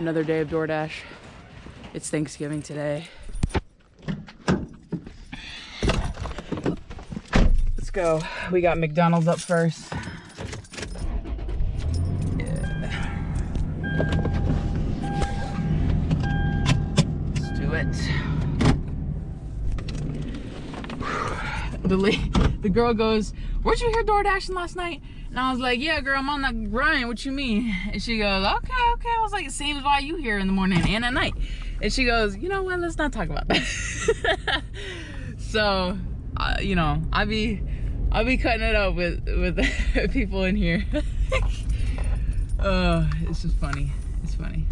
Another day of DoorDash. It's Thanksgiving today. Let's go. We got McDonald's up first. Yeah. Let's do it. The girl goes, "Weren't you here DoorDashing last night?" And I was like, "Yeah, girl, I'm on that grind. What you mean?" And she goes, okay. I was like, "Same as why you here in the morning and at night." And she goes, "You know what? Let's not talk about that." So, you know, I be cutting it up with people in here. It's just funny. It's funny.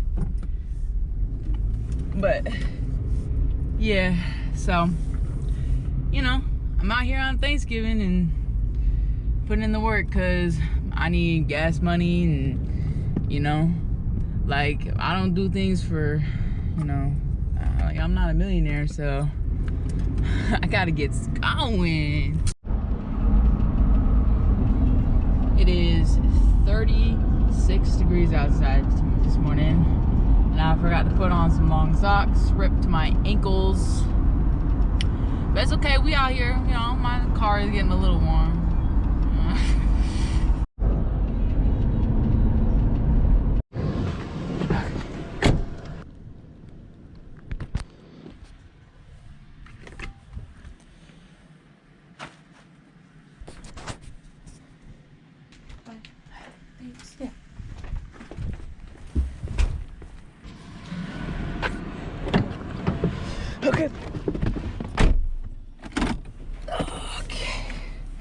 But yeah, so you know, I'm out here on Thanksgiving and putting in the work because I need gas money, and you know, like, I don't do things for, you know, like, I'm not a millionaire, so I gotta get going. It is 36 degrees outside this morning, and I forgot to put on some long socks, ripped to my ankles. But it's okay, we out here, you know, my car is getting a little warm. Thanks. Yeah. Okay.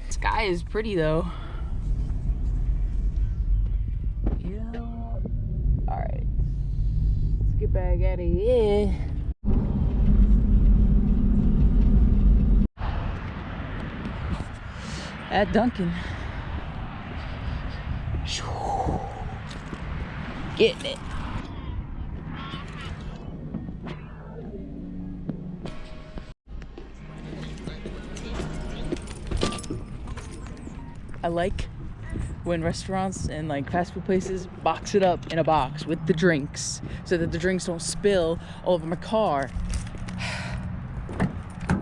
Sky is pretty though. Yeah. Alright. Let's get back out of here. At Duncan. Getting it. I like when restaurants and like fast food places box it up in a box with the drinks so that the drinks don't spill all over my car.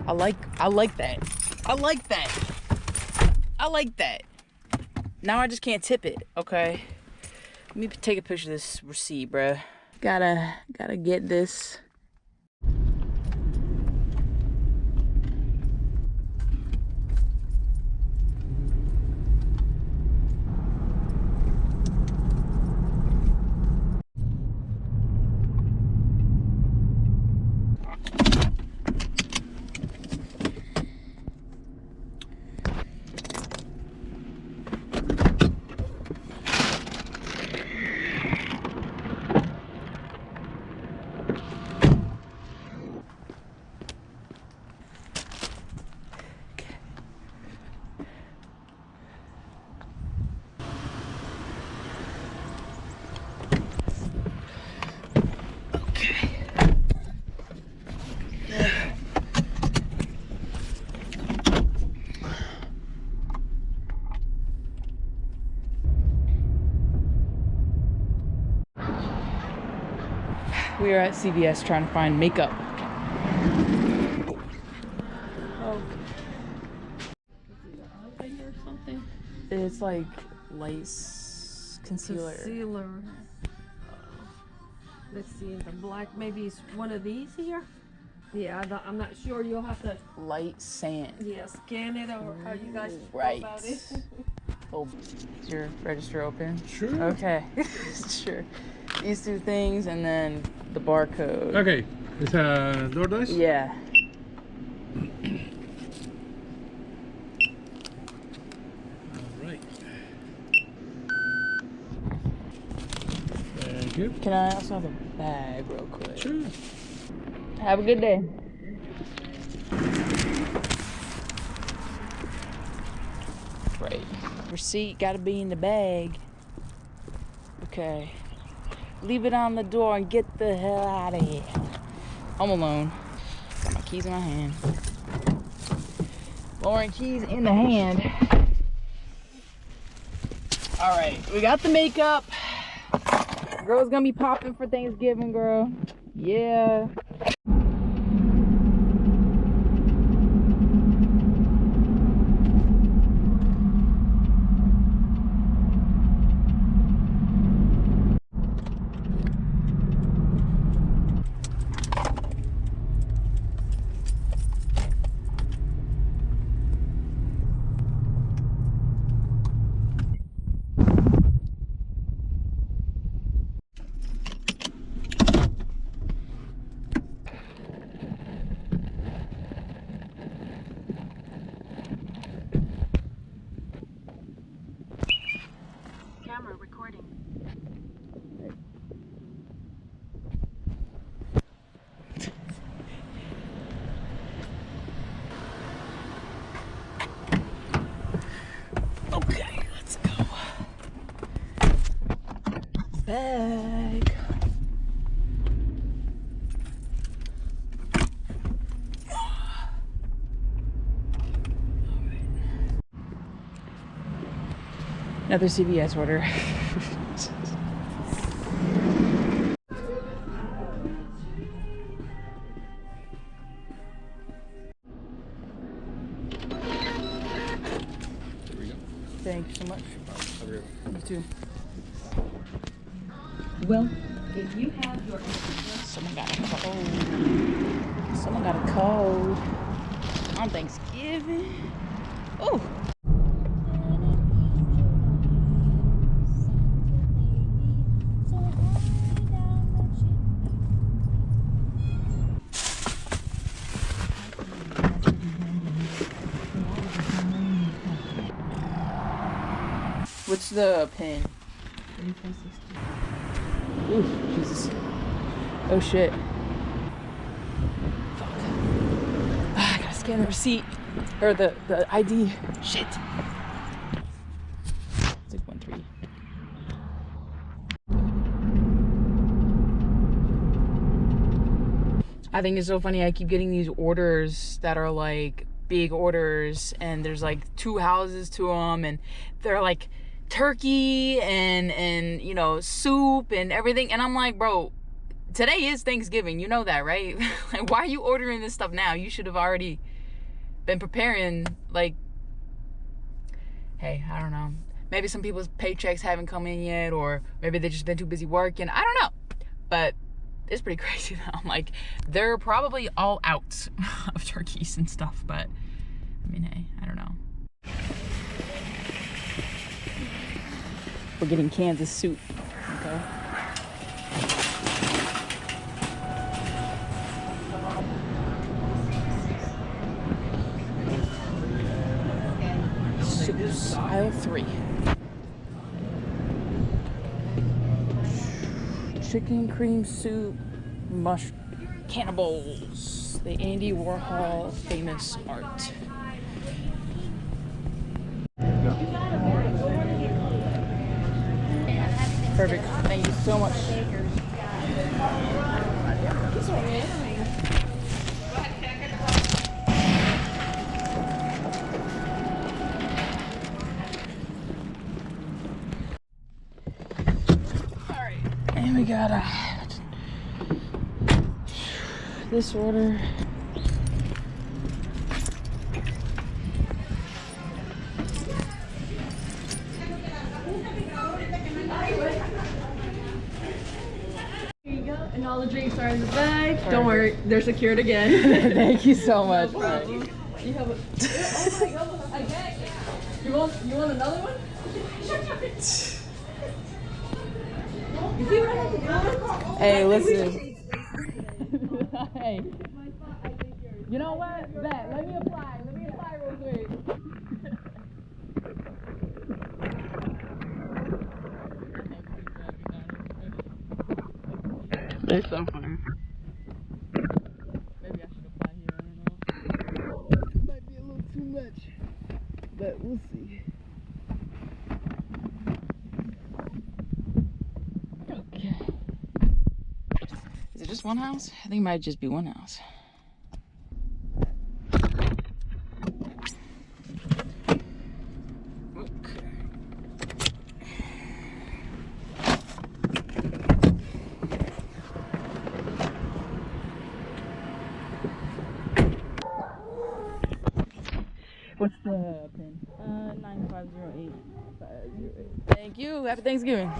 I like that. I like that. I like that. Now I just can't tip it, okay? Let me take a picture of this receipt, bruh. Gotta get this. We are at CVS trying to find makeup. Oh. Or something. It's like lice concealer. Concealer. Let's see, the black, maybe it's one of these here. Yeah, I'm not sure. You'll have to light sand. Yeah, scan it, or how you guys right. About it. Oh, is your register open? Sure. Okay, sure. These two things and then the barcode. Okay, it's a DoorDash? Yeah. Alright. Thank you. Can I also have a bag real quick? Sure. Have a good day. Right. Receipt gotta be in the bag. Okay. Leave it on the door and get the hell out of here. Home alone. Got my keys in my hand. Lauren, keys in the hand. Alright, we got the makeup. Girl's gonna be popping for Thanksgiving, girl. Yeah. Camera recording. Okay, let's go. Back. Another CVS order. Thank you so much. You too. Well, if you have your Someone got a cold. Someone got a cold on Thanksgiving. Oh. What's the pin? Ooh, Jesus. Oh shit. Fuck. I gotta scan the receipt. Or the ID. Shit. 613. I think it's so funny. I keep getting these orders that are like big orders, and there's like 2 houses to them, and they're like turkey and you know, soup and everything, and I'm like, bro, today is Thanksgiving, you know that, right? Like, why are you ordering this stuff now? You should have already been preparing. Like, hey, I don't know, maybe some people's paychecks haven't come in yet, or maybe they've just been too busy working, I don't know, but it's pretty crazy though. Like, they're probably all out of turkeys and stuff, but I mean, hey, I don't know. We're getting Kansas soup, okay? Soups, aisle 3. Chicken cream soup, cannibals. The Andy Warhol famous art. Perfect. Thank you so much. Alright. And we got this order. And all the drinks are in the bag. Perfect. Don't worry, they're secured again. Thank you so much. You have a, oh my god, I get it. You want another one? You see what I have to do? Hey, listen. Hey. You know what? Bet. Let me apply real quick. They're so funny. Maybe I should apply here, I don't know. Might be a little too much, but we'll see. Okay. Is it just one house? I think it might just be one house. Okay. 508. Thank you. Happy Thanksgiving.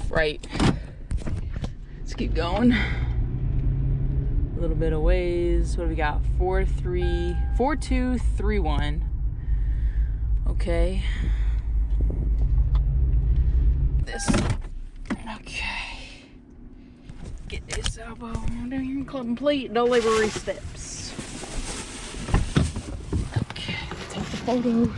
Right. Let's keep going. A little bit of ways. What do we got? 4231. Okay. This. Okay. Get this elbow. Don't even complete delivery steps. Okay. Take the photo.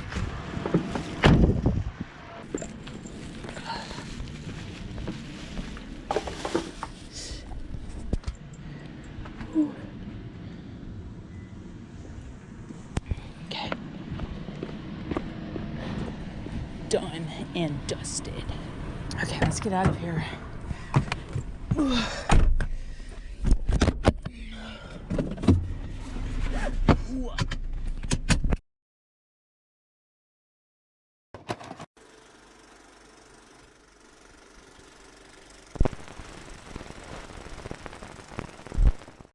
Okay. Done and dusted. Okay, let's get out of here.